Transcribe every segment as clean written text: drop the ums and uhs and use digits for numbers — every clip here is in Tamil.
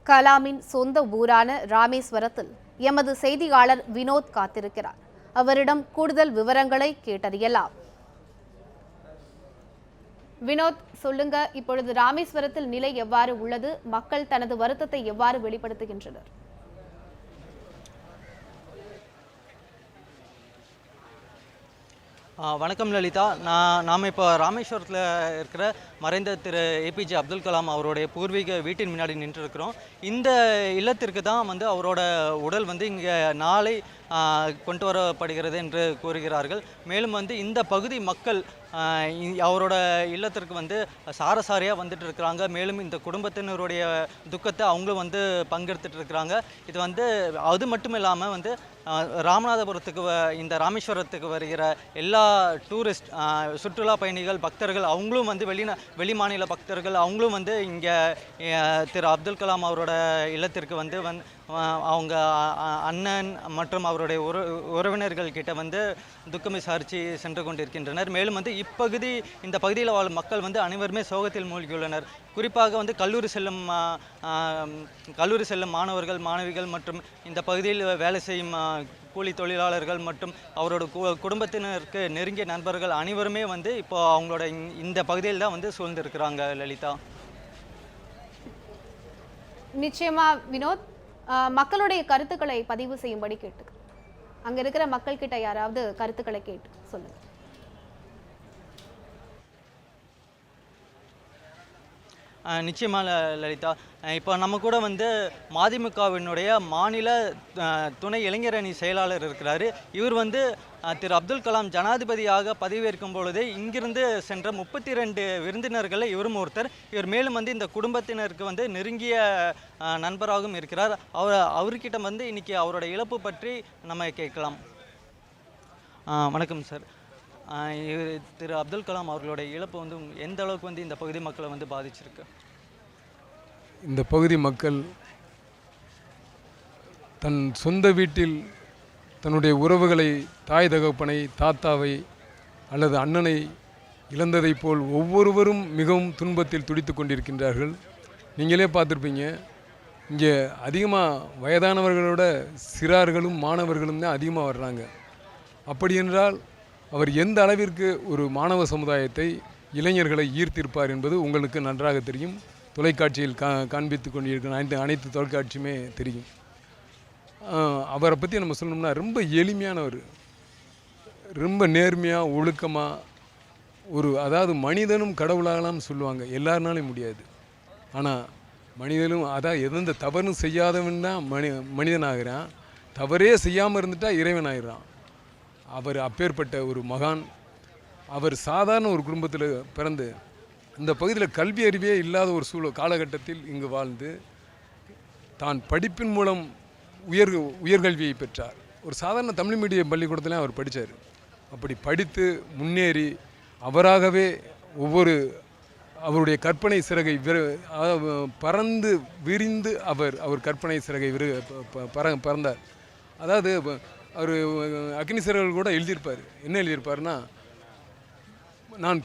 கலாமின் சொந்த ஊரான ராமேஸ்வரத்தில் எமது செய்தியாளர் வினோத் காத்திருக்கிறார். அவரிடம் கூடுதல் விவரங்களை கேட்டறியலாம். வினோத், சொல்லுங்க, இப்பொழுது ராமேஸ்வரத்தில் நிலை எவ்வாறு உள்ளது? மக்கள் தனது வருத்தத்தை எவ்வாறு வெளிப்படுத்துகின்றனர்? வணக்கம் லலிதா. நாம் இப்போ ராமேஸ்வரத்தில் இருக்கிற மறைந்த திரு ஏபிஜே அப்துல் கலாம் அவருடைய பூர்வீக வீட்டின் முன்னாடி நின்றுருக்கிறோம். இந்த இல்லத்திற்கு தான் அவரோட உடல் இங்கே நாளை கொண்டு வரப்படுகிறது என்று கூறுகிறார்கள். மேலும் இந்த பகுதி மக்கள் அவரோட இல்லத்திற்கு சாரசாரியாக வந்துட்டு இருக்கிறாங்க. மேலும் இந்த குடும்பத்தினருடைய துக்கத்தை அவங்களும் பங்கெடுத்துட்டு இருக்கிறாங்க. இது அது மட்டும் இல்லாமல் ராமநாதபுரத்துக்கு இந்த ராமேஸ்வரத்துக்கு வருகிற எல்லா டூரிஸ்ட் சுற்றுலா பயணிகள் பக்தர்கள் அவங்களும் வெளி மாநில பக்தர்கள் அவங்களும் இங்கே திரு அப்துல் கலாம் அவரோட இல்லத்திற்கு அவங்க அண்ணன் மற்றும் அவருடைய உறவினர்கள் கிட்ட துக்கம் விசாரித்து சென்று கொண்டிருக்கின்றனர். மேலும் இந்த பகுதியில் வாழும் மக்கள் அனைவருமே சோகத்தில் மூழ்கியுள்ளனர். குறிப்பாக கல்லூரி செல்லும் மாணவர்கள் மாணவிகள் மற்றும் இந்த பகுதியில் வேலை செய்யும் கூலி தொழிலாளர்கள் மற்றும் அவரோட குடும்பத்தினருக்கு நெருங்கிய நண்பர்கள் அனைவருமே இப்போ அவங்களோட இந்த பகுதியில் தான் சூழ்ந்திருக்கிறாங்க. லலிதா, நிச்சயமா வினோத், மக்களுடைய கருத்துக்களை பதிவு செய்யும்படி கேட்டு அங்க இருக்கிற மக்கள் கிட்ட யாராவது கருத்துக்களை கேட்டு சொல்லுங்க. நிச்சயமாக லலிதா, இப்போ நம்ம கூட மதிமுகவினுடைய மாநில துணை இளைஞரணி செயலாளர் இருக்கிறாரு. இவர் திரு அப்துல் கலாம் ஜனாதிபதியாக பதவியேற்கும் பொழுதே இங்கிருந்து சென்ற 32 விருந்தினர்களை இவரும் ஒருத்தர். இவர் மேலும் இந்த குடும்பத்தினருக்கு நெருங்கிய நண்பராகவும் இருக்கிறார். அவர்கிட்ட இன்னைக்கு அவரோட இழப்பு பற்றி நம்ம கேட்கலாம். வணக்கம் சார். திரு அப்துல் கலாம் அவர்களுடைய இழப்பு எந்த அளவுக்கு இந்த பகுதி மக்களை பாதிச்சிருக்கு? இந்த பகுதி மக்கள் தன் சொந்த வீட்டில் தன்னுடைய உறவுகளை, தாய் தகப்பனை, தாத்தாவை அல்லது அண்ணனை இழந்ததை போல் ஒவ்வொருவரும் மிகவும் துன்பத்தில் துடித்து கொண்டிருக்கின்றார்கள். நீங்களே பார்த்துருப்பீங்க, இங்கே அதிகமாக வயதானவர்களோட சிறார்களும் மாணவர்களும் தான் அதிகமாக வர்றாங்க. அப்படி என்றால் அவர் எந்த அளவிற்கு ஒரு மாணவ சமுதாயத்தை, இளைஞர்களை ஈர்த்திருப்பார் என்பது உங்களுக்கு நன்றாக தெரியும். தொலைக்காட்சியில் காண்பித்து கொண்டிருக்கிற அனைத்து தொலைக்காட்சியுமே தெரியும். அவரை பற்றி நம்ம சொல்லணும்னா ரொம்ப எளிமையானவர், ரொம்ப நேர்மையாக, ஒழுக்கமாக அதாவது மனிதனும் கடவுளாகலாம் சொல்லுவாங்க, எல்லாருனாலும் முடியாது. ஆனால் மனிதனும் எந்த தவறும் செய்யாதவன் தான் மனிதனாகிறான். தவறே செய்யாமல் இருந்துட்டால் இறைவன் ஆகிறான். அவர் அப்பேற்பட்ட ஒரு மகான். அவர் சாதாரண ஒரு குடும்பத்தில் பிறந்து இந்த பகுதியில் கல்வி அறிவே இல்லாத ஒரு காலகட்டத்தில் இங்கு வாழ்ந்து தான் படிப்பின் மூலம் உயர்கல்வியை பெற்றார். ஒரு சாதாரண தமிழ் மீடியம் பள்ளிக்கூடத்துலேயும் அவர் படித்தார். அப்படி படித்து முன்னேறி அவராகவே அவருடைய கற்பனை சிறகை பறந்து விரிந்து அவர் கற்பனை சிறகை பறந்தார். அதாவது அவர் அக்னிசிறர்கள் கூட எழுதியிருப்பார். என்ன எழுதியிருப்பார்னா, நான்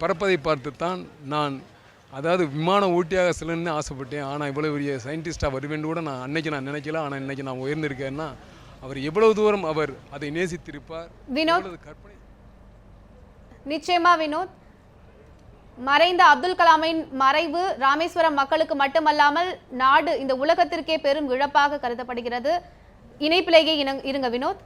பறப்பதை பார்த்துத்தான் நான் விமான ஓட்டியாக செல்லணும்னு ஆசைப்பட்டேன். ஆனால் இவ்வளோ பெரிய சயின்டிஸ்டாக வருவேன்னு கூட நான் நினைக்கல. ஆனால் இன்றைக்கி நான் உயர்ந்திருக்கேன்னா அவர் எவ்வளவு தூரம் அவர் அதை நேசித்திருப்பார். வினோத், நிச்சயமா வினோத், மறைந்த அப்துல் கலாமின் மறைவு ராமேஸ்வரம் மக்களுக்கு மட்டுமல்லாமல் நாடு, இந்த உலகத்திற்கே பெரும் இழப்பாக கருதப்படுகிறது. இணைப்பிலேயே இருங்க வினோத்.